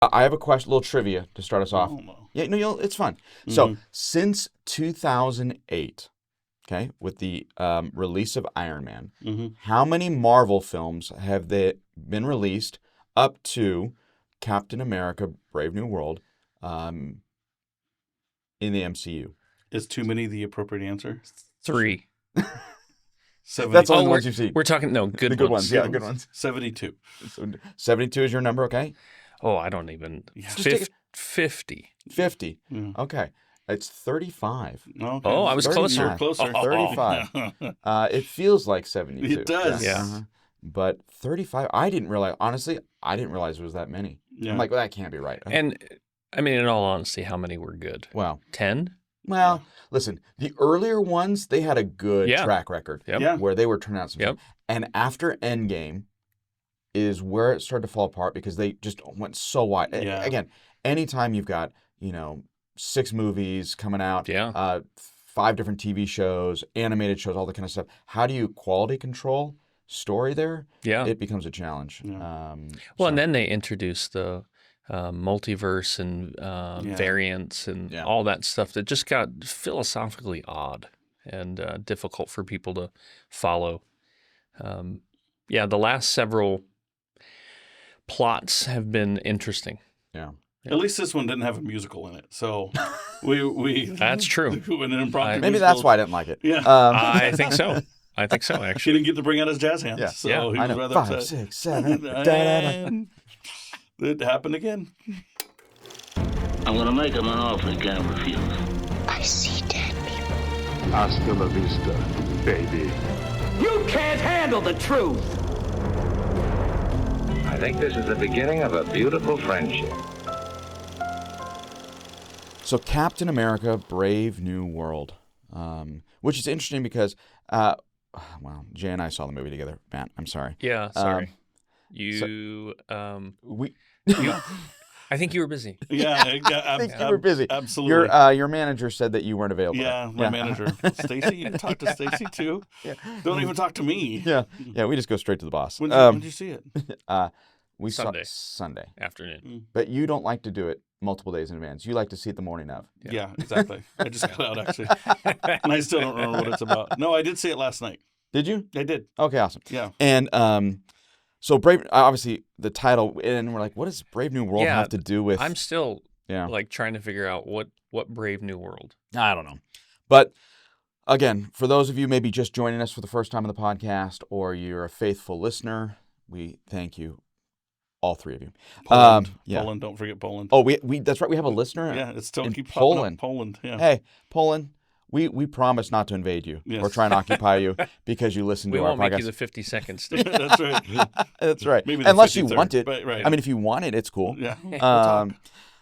I have a question, little trivia to start us off. Oh, no. Yeah, no, it's fun. So since 2008, okay, with the release of Iron Man, how many Marvel films have they been released up to Captain America: Brave New World in the MCU? Is too many the appropriate answer? 3. 70, That's only the ones you've seen. We're talking good The good ones. ones, yeah, good ones. 72. So 72 is your number, okay? Oh, I don't even. Just take it. 50. 50. Yeah. Okay. It's 35. Okay. Oh, I was 35. closer. You're closer. 35. It feels like 72. It does. Yeah. But 35, I didn't realize, honestly, I didn't realize it was that many. Yeah. I'm like, well, that can't be right. And I mean, in all honesty, how many were good? Well, 10? well, listen, the earlier ones, they had a good Yeah. track record Yep. Yeah. where they were turning out some Yep. stuff. And after Endgame is where it started to fall apart because they just went so wide. Yeah. Again, anytime you've got, 6 movies coming out, Yeah. 5 different TV shows, animated shows, all that kind of stuff, how do you quality control story there? Yeah. It becomes a challenge. Yeah. Well, and then they introduced the multiverse and variants and all that stuff that just got philosophically odd and difficult for people to follow. The last several plots have been interesting. Yeah. At least this one didn't have a musical in it. So we That's true. an impromptu Maybe musical. that's why I didn't like it. Yeah. I think so. She Actually. didn't get to bring out his jazz hands. Yeah. So Yeah, he I was know. rather 5, upset. 6, 7. And it happened again. I'm gonna make him an offer he can't refuse. I see dead people. Hasta la vista, baby. You can't handle the truth! I think this is the beginning of a beautiful friendship. So Captain America: Brave New World, which is interesting because, Jay and I saw the movie together. Matt, I'm sorry. Yeah, sorry. I think you were busy. Yeah. I think you were busy. Absolutely. Your manager said that you weren't available. Yeah, my manager. Stacy, you can talk to Stacy too. Yeah. Don't even talk to me. Yeah, we just go straight to the boss. When did you see it? We Sunday. saw Sunday. Afternoon. But you don't like to do it multiple days in advance. You like to see it the morning of. Yeah, exactly. I just got out actually. And I still don't remember what it's about. No, I did see it last night. Did you? I did. Okay, awesome. Yeah. And so Brave, obviously the title, and we're like, what does Brave New World have to do with? I'm still Yeah. trying to figure out what Brave New World. I don't know. But again, for those of you maybe just joining us for the first time on the podcast, or you're a faithful listener, we thank you, all 3 of you. Poland. Yeah. Poland. Don't forget Poland. Oh, we that's right. We have a listener. Yeah, it's still in keep popping Poland. up. Poland. Yeah. Hey, Poland. We promise not to invade you Yes. or try and occupy you because you listen We to our won't make podcast. you the 50 seconds. Steve. That's right. That's right. Maybe the Unless you 53rd, want it. but right. I mean, if you want it, it's cool. Yeah.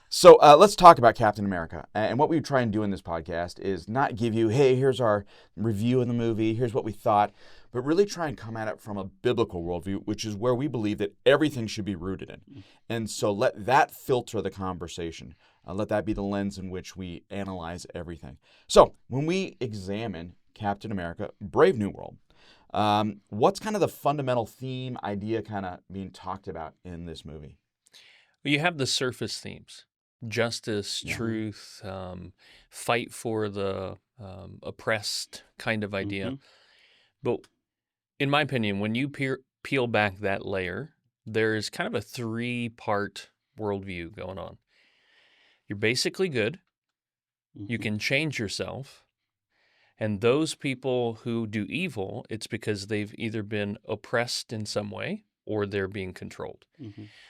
So let's talk about Captain America. And what we try and do in this podcast is not give you, hey, here's our review of the movie, here's what we thought, but really try and come at it from a biblical worldview, which is where we believe that everything should be rooted in. And so let that filter the conversation. Let that be the lens in which we analyze everything. So when we examine Captain America: Brave New World, what's kind of the fundamental theme, idea kind of being talked about in this movie? Well, you have the surface themes: justice, truth, fight for the oppressed kind of idea. But in my opinion, when you peel back that layer, there's kind of a 3-part worldview going on. You're basically good. You can change yourself. And those people who do evil, it's because they've either been oppressed in some way or they're being controlled.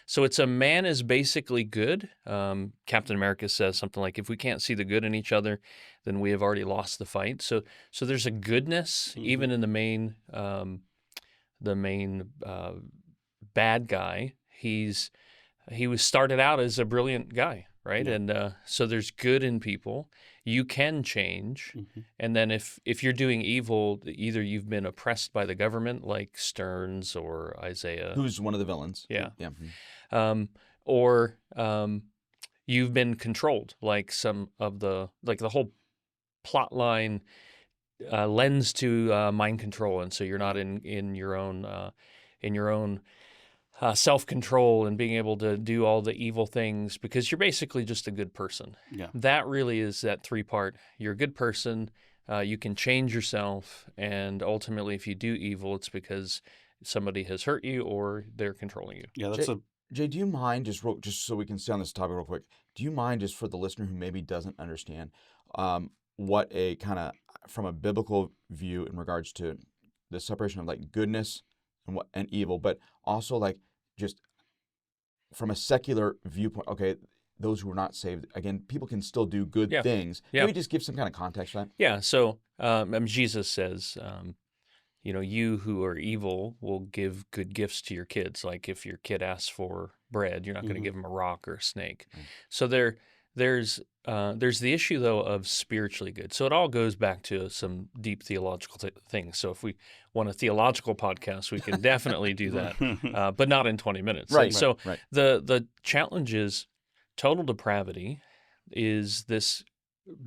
So it's a man is basically good. Captain America says something like, if we can't see the good in each other, then we have already lost the fight. So there's a goodness even in the main bad guy. He was started out as a brilliant guy, right? Yeah. And so there's good in people. You can change. And then if you're doing evil, either you've been oppressed by the government, like Stearns or Isaiah. Who's one of the villains. Yeah. Or you've been controlled, like some of the whole plot line lends to mind control. And so you're not in your own self-control and being able to do all the evil things because you're basically just a good person. Yeah. That really is that three-part. You're a good person, you can change yourself, and ultimately if you do evil, it's because somebody has hurt you or they're controlling you. Yeah, that's Jay, do you mind just so we can stay on this topic real quick? Do you mind just for the listener who maybe doesn't understand what a kind of from a biblical view in regards to the separation of like goodness and evil, but also like just from a secular viewpoint? Okay, those who are not saved, again, people can still do good Yeah. things. Yeah. Maybe just give some kind of context for that. Yeah, so Jesus says, you who are evil will give good gifts to your kids. Like if your kid asks for bread, you're not going to give them a rock or a snake. So there's the issue though of spiritually good. So it all goes back to some deep theological things. So if we want a theological podcast, we can definitely do that, but not in 20 minutes. Right. And so Right. the challenge is total depravity is this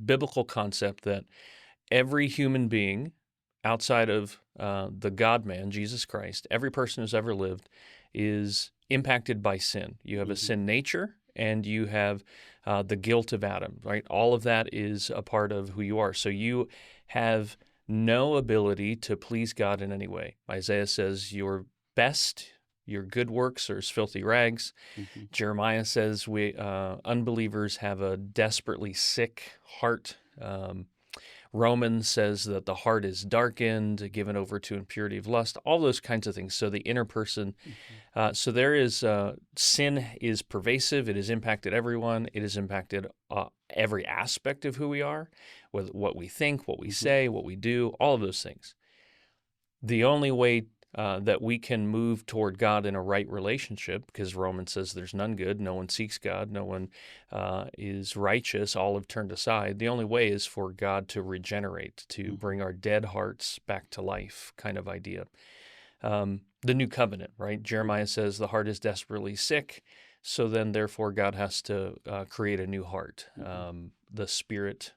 biblical concept that every human being outside of the God-man, Jesus Christ, every person who's ever lived is impacted by sin. You have a sin nature and you have the guilt of Adam, right? All of that is a part of who you are. So you have no ability to please God in any way. Isaiah says your best, your good works are as filthy rags. Jeremiah says we unbelievers have a desperately sick heart. Romans says that the heart is darkened, given over to impurity of lust, all those kinds of things. So the inner person, so there is, sin is pervasive. It has impacted everyone. It has impacted every aspect of who we are, with what we think, what we say, what we do, all of those things. The only way that we can move toward God in a right relationship, because Romans says there's none good, no one seeks God, no one is righteous, all have turned aside. The only way is for God to regenerate, to bring our dead hearts back to life, kind of idea. The new covenant, right? Jeremiah says the heart is desperately sick, so then therefore God has to create a new heart. The Spirit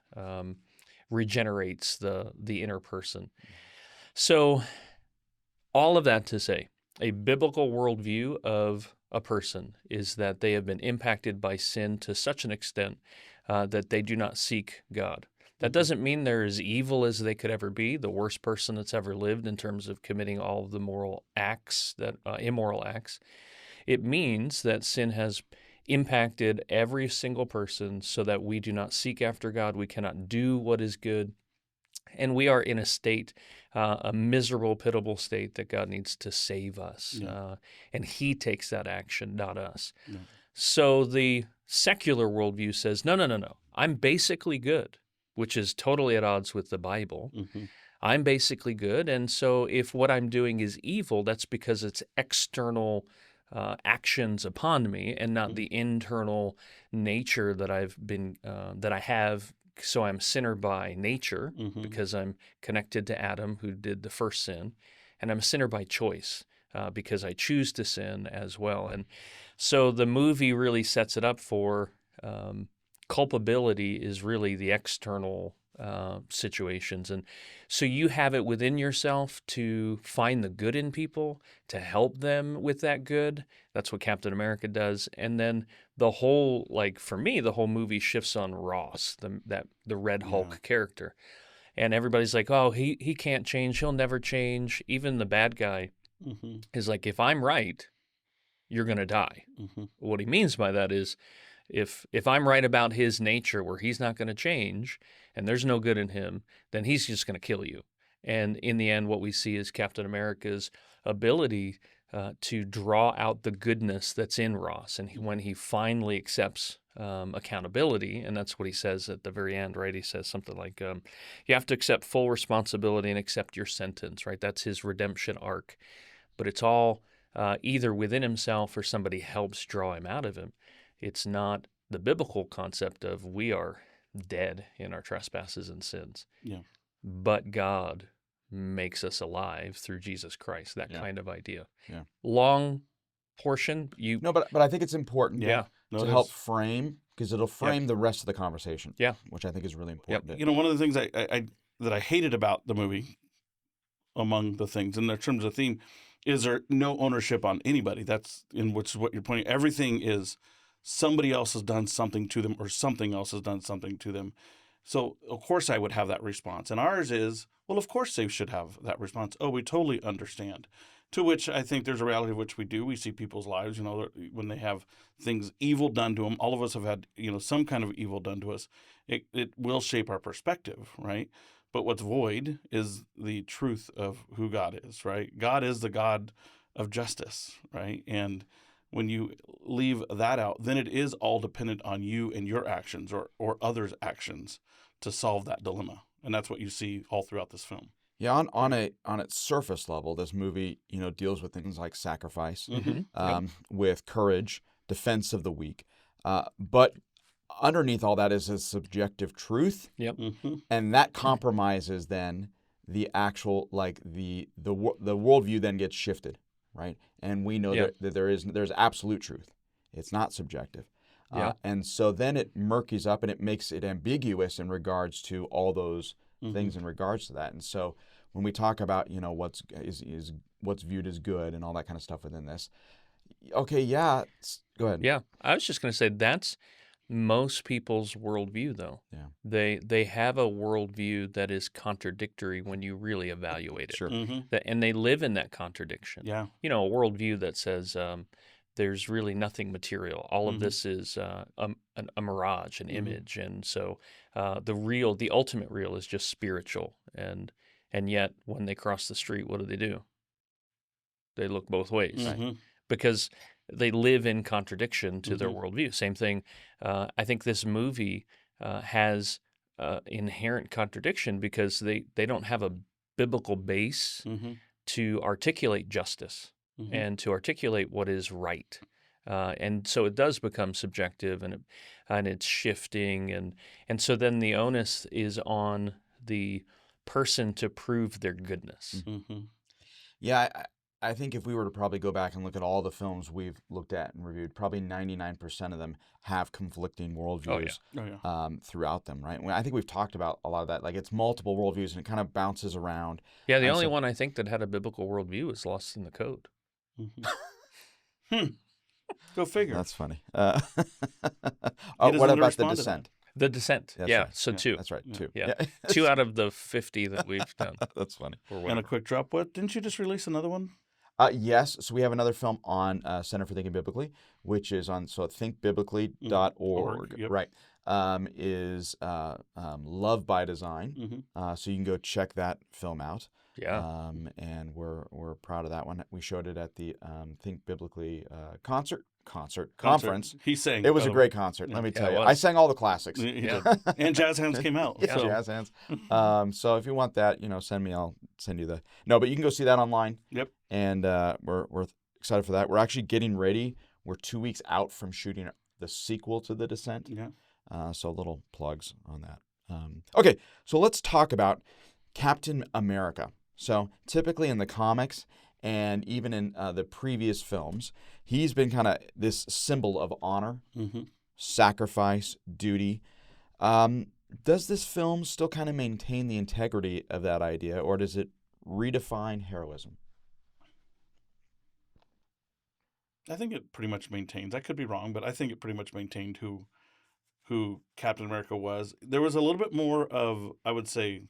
regenerates the inner person. So all of that to say, a biblical worldview of a person is that they have been impacted by sin to such an extent that they do not seek God. That doesn't mean they're as evil as they could ever be, the worst person that's ever lived in terms of committing all of the moral acts, immoral acts. It means that sin has impacted every single person so that we do not seek after God, we cannot do what is good, and we are in a state, a miserable, pitiable state that God needs to save us. And He takes that action, not us. So the secular worldview says, no. I'm basically good, which is totally at odds with the Bible. I'm basically good. And so if what I'm doing is evil, that's because it's external actions upon me and not the internal nature that that I have. So I'm a sinner by nature because I'm connected to Adam, who did the first sin, and I'm a sinner by choice because I choose to sin as well. And so the movie really sets it up for culpability is really the external situations. And so you have it within yourself to find the good in people, to help them with that good. That's what Captain America does. And then the whole, for me, the whole movie shifts on Ross, the Red Hulk character. And everybody's like, oh, he can't change. He'll never change. Even the bad guy is like, if I'm right, you're going to die. What he means by that is, if I'm right about his nature where he's not going to change and there's no good in him, then he's just going to kill you. And in the end, what we see is Captain America's ability to draw out the goodness that's in Ross. And when he finally accepts accountability, and that's what he says at the very end, right? He says something like, you have to accept full responsibility and accept your sentence, right? That's his redemption arc. But it's all either within himself or somebody helps draw him out of him. It's not the biblical concept of we are dead in our trespasses and sins. But God makes us alive through Jesus Christ, that kind of idea. Long portion. No, but I think it's important to help frame, because it'll frame the rest of the conversation, which I think is really important. One of the things that I hated about the movie, among the things, in terms of theme, is there no ownership on anybody. That's in which is what you're pointing. Everything is somebody else has done something to them or something else has done something to them. So of course I would have that response. And ours is, well, of course they should have that response. Oh, we totally understand. To which I think there's a reality of which we do. We see people's lives, when they have things evil done to them. All of us have had, some kind of evil done to us. It will shape our perspective, right? But what's void is the truth of who God is, right? God is the God of justice, right? And when you leave that out, then it is all dependent on you and your actions or others' actions to solve that dilemma. And that's what you see all throughout this film. Yeah, on its surface level, this movie, deals with things like sacrifice, with courage, defense of the weak. But underneath all that is a subjective truth. Yep. And that compromises then the actual, like the worldview then gets shifted, right? And we know that there's absolute truth. It's not subjective. And so then it murkies up and it makes it ambiguous in regards to all those things in regards to that. And so when we talk about, what's viewed as good and all that kind of stuff within this, okay, go ahead. Yeah, I was just going to say that's most people's worldview, though. Yeah. They have a worldview that is contradictory when you really evaluate it. Sure. And they live in that contradiction. Yeah. A worldview that says there's really nothing material. All of this is a mirage, an image, and so the ultimate real is just spiritual. And yet, when they cross the street, what do? They look both ways, because they live in contradiction to their worldview. Same thing. I think this movie has inherent contradiction because they don't have a biblical base to articulate justice and to articulate what is right. And so it does become subjective and it's shifting. And so then the onus is on the person to prove their goodness. Yeah, I think if we were to probably go back and look at all the films we've looked at and reviewed, probably 99% of them have conflicting worldviews throughout them, right? I think we've talked about a lot of that. Like it's multiple worldviews and it kind of bounces around. Yeah, the only one I think that had a biblical worldview is Lost in the Code. Go figure. That's funny. What about The Descent? The Descent. That's yeah, right. so 2. That's right, 2. Yeah. 2 out of the 50 that we've done. That's funny. And a quick drop. What? Didn't you just release another one? Yes. So we have another film on Center for Thinking Biblically, which is on thinkbiblically.org. Yep. Right. Is Love by Design. So you can go check that film out. Yeah. And we're proud of that one. We showed it at the Think Biblically conference. He sang. It was a great concert. Let me tell you. was. I sang all the classics. He did. And Jazz Hands came out. Yeah, So. Jazz Hands. So if you want that, send me. I'll send you but you can go see that online. Yep. And we're excited for that. We're actually getting ready. We're 2 weeks out from shooting the sequel to The Descent. Yeah. So little plugs on that. Okay, so let's talk about Captain America. So typically in the comics and even in the previous films, he's been kind of this symbol of honor, sacrifice, duty. Does this film still kind of maintain the integrity of that idea, or does it redefine heroism? I think it pretty much maintains. I could be wrong, but I think it pretty much maintained who Captain America was. There was a little bit more of, I would say,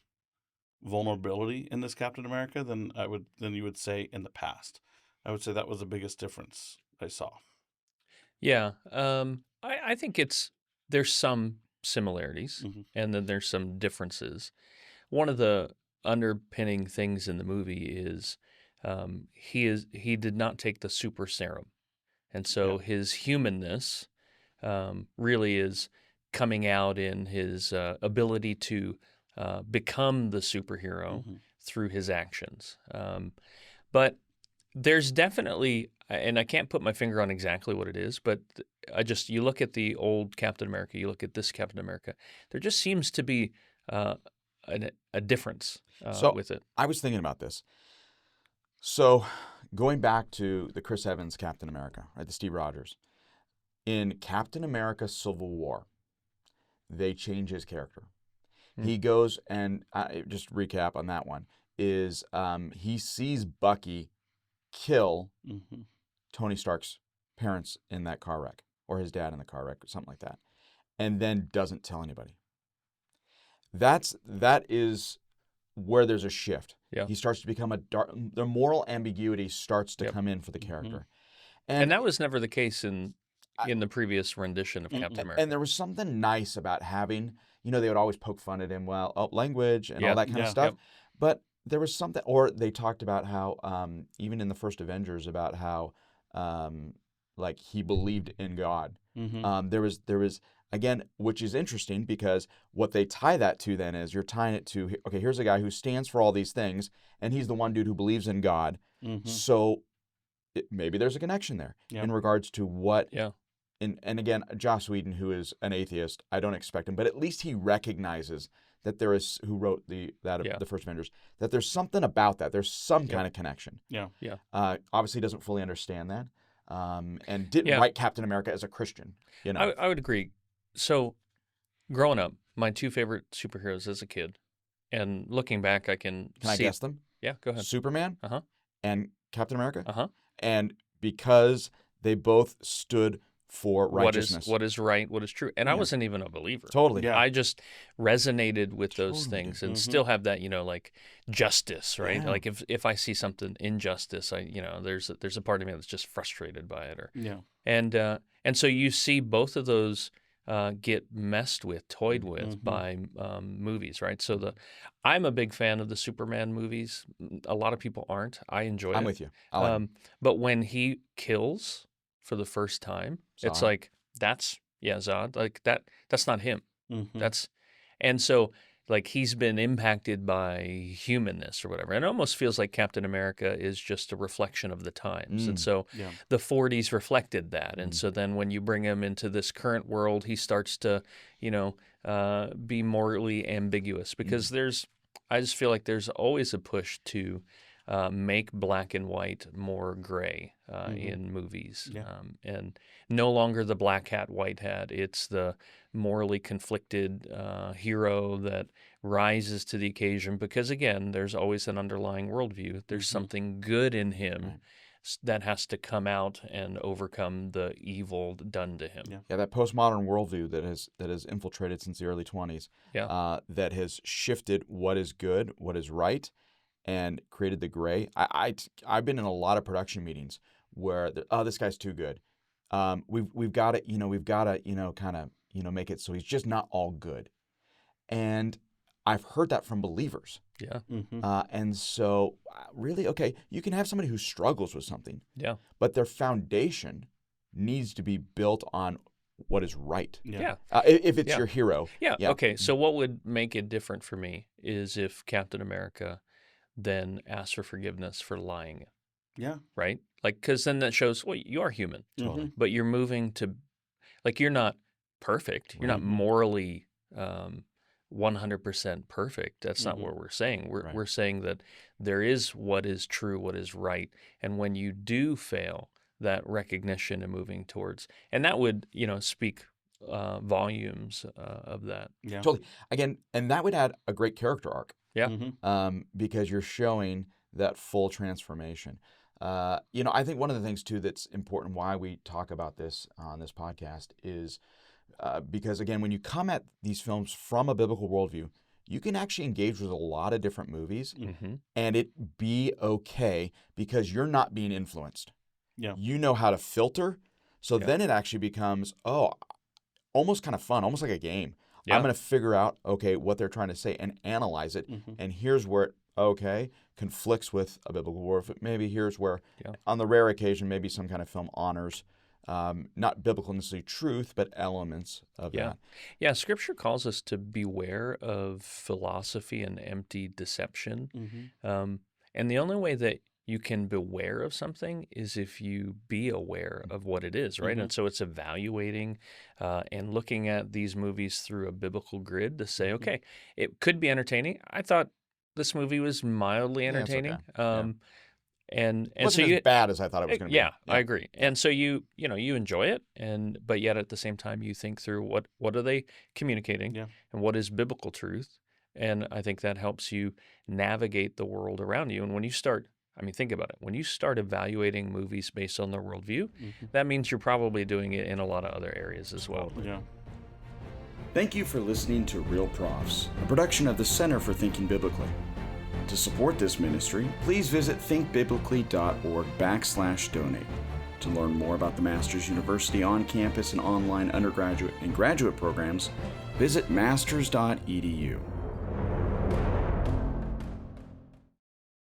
vulnerability in this Captain America than you would say in the past. I would say that was the biggest difference I saw. Yeah. I think there's some similarities and then there's some differences. One of the underpinning things in the movie is he did not take the super-serum. And so his humanness really is coming out in his ability to become the superhero through his actions. But there's definitely, and I can't put my finger on exactly what it is, but you look at the old Captain America, you look at this Captain America, there just seems to be a difference with it. I was thinking about this. So going back to the Chris Evans Captain America, right, the Steve Rogers, in Captain America Civil War, they change his character. He goes and just recap on that one is he sees Bucky kill Mm-hmm. Tony Stark's parents in that car wreck, or his dad in the car wreck, or something like that, and then doesn't tell anybody. That is where there's a shift. Yeah. He starts to become the moral ambiguity starts to Yep. come in for the character. And that was never the case in the previous rendition of Captain America. And there was something nice about having, they would always poke fun at him, language and all Yeah, that kind of yeah, stuff. yep. But there was something, or they talked about how, even in the first Avengers, about how, like he believed in God. Mm-hmm. There was again, which is interesting because what they tie that to then is you're tying it to, okay, here's a guy who stands for all these things, and he's the one dude who believes in God. Mm-hmm. So maybe there's a connection there in regards to what. Yeah. And again, Joss Whedon, who is an atheist, I don't expect him, but at least he recognizes that there is, who wrote the first Avengers, that there's something about that. There's some kind of connection. Yeah. Yeah. Obviously doesn't fully understand that, and didn't write Captain America as a Christian. I would agree. So, growing up, my two favorite superheroes as a kid, and looking back, I can Can I see. guess them? Yeah, go ahead. Superman Uh-huh. and Captain America. Uh-huh. And because they both stood for righteousness. What is right, what is true. And I Yeah. wasn't even a believer. Totally. Yeah. I just resonated with those Totally. things and Mhm. still have that, like justice, right? Yeah. Like if I see something injustice, there's a part of me that's just frustrated by it, Yeah. and so you see both of those get messed with, toyed with Mhm. by movies, right? So I'm a big fan of the Superman movies. A lot of people aren't. I enjoy it. I'm with you. I like them. But when he kills for the first time, it's Zod. like Zod. Like that's not him. Mm-hmm. And so like he's been impacted by humanness or whatever. And it almost feels like Captain America is just a reflection of the times. And so Yeah. the 40s reflected that. And so then when you bring him into this current world, he starts to, be morally ambiguous because I just feel like there's always a push to make black and white more gray in movies. Yeah. And no longer the black hat, white hat. It's the morally conflicted hero that rises to the occasion because, again, there's always an underlying worldview. There's something good in him that has to come out and overcome the evil done to him. Yeah, that postmodern worldview that has infiltrated since the early 20s, that has shifted what is good, what is right, and created the gray. I've been in a lot of production meetings where this guy's too good. We've got to kind of make it so he's just not all good, and I've heard that from believers. Yeah. Mm-hmm. And so really, okay, you can have somebody who struggles with something, Yeah. but their foundation needs to be built on what is right. Yeah. If it's your hero. Yeah. Okay. So what would make it different for me is if Captain America then asks for forgiveness for lying, Yeah. right? Like, because then that shows, well, you are human, Totally. but you're moving to, like, you're not perfect. You're not morally 100% perfect. That's not what we're saying. We're saying that there is what is true, what is right. And when you do fail, that recognition and moving towards, and that would, speak volumes of that. Yeah. Totally. Again, and that would add a great character arc. Yeah. Mm-hmm. Because you're showing that full transformation. I think one of the things too that's important why we talk about this on this podcast is because again, when you come at these films from a biblical worldview, you can actually engage with a lot of different movies and it be okay because you're not being influenced. Yeah. You know how to filter. So then it actually becomes, almost kind of fun, almost like a game. Yeah. I'm going to figure out, what they're trying to say and analyze it. And here's where it, conflicts with a biblical worldview. Maybe here's where, on the rare occasion, maybe some kind of film honors not biblical necessarily truth, but elements of that. Yeah, Scripture calls us to beware of philosophy and empty deception. And the only way that you can beware of something is if you be aware of what it is, right? And so it's evaluating and looking at these movies through a biblical grid to say, okay, it could be entertaining. I thought this movie was mildly entertaining. And It wasn't so as bad as I thought it was going to be. Yeah, I agree. And so you enjoy it, but yet at the same time you think through what are they communicating, and what is biblical truth, and I think that helps you navigate the world around you. And when you start I mean, think about it. When you start evaluating movies based on their worldview, that means you're probably doing it in a lot of other areas as well. Yeah. Thank you for listening to Reel Profs, a production of the Center for Thinking Biblically. To support this ministry, please visit thinkbiblically.org/donate. To learn more about the Masters University on-campus and online undergraduate and graduate programs, visit masters.edu.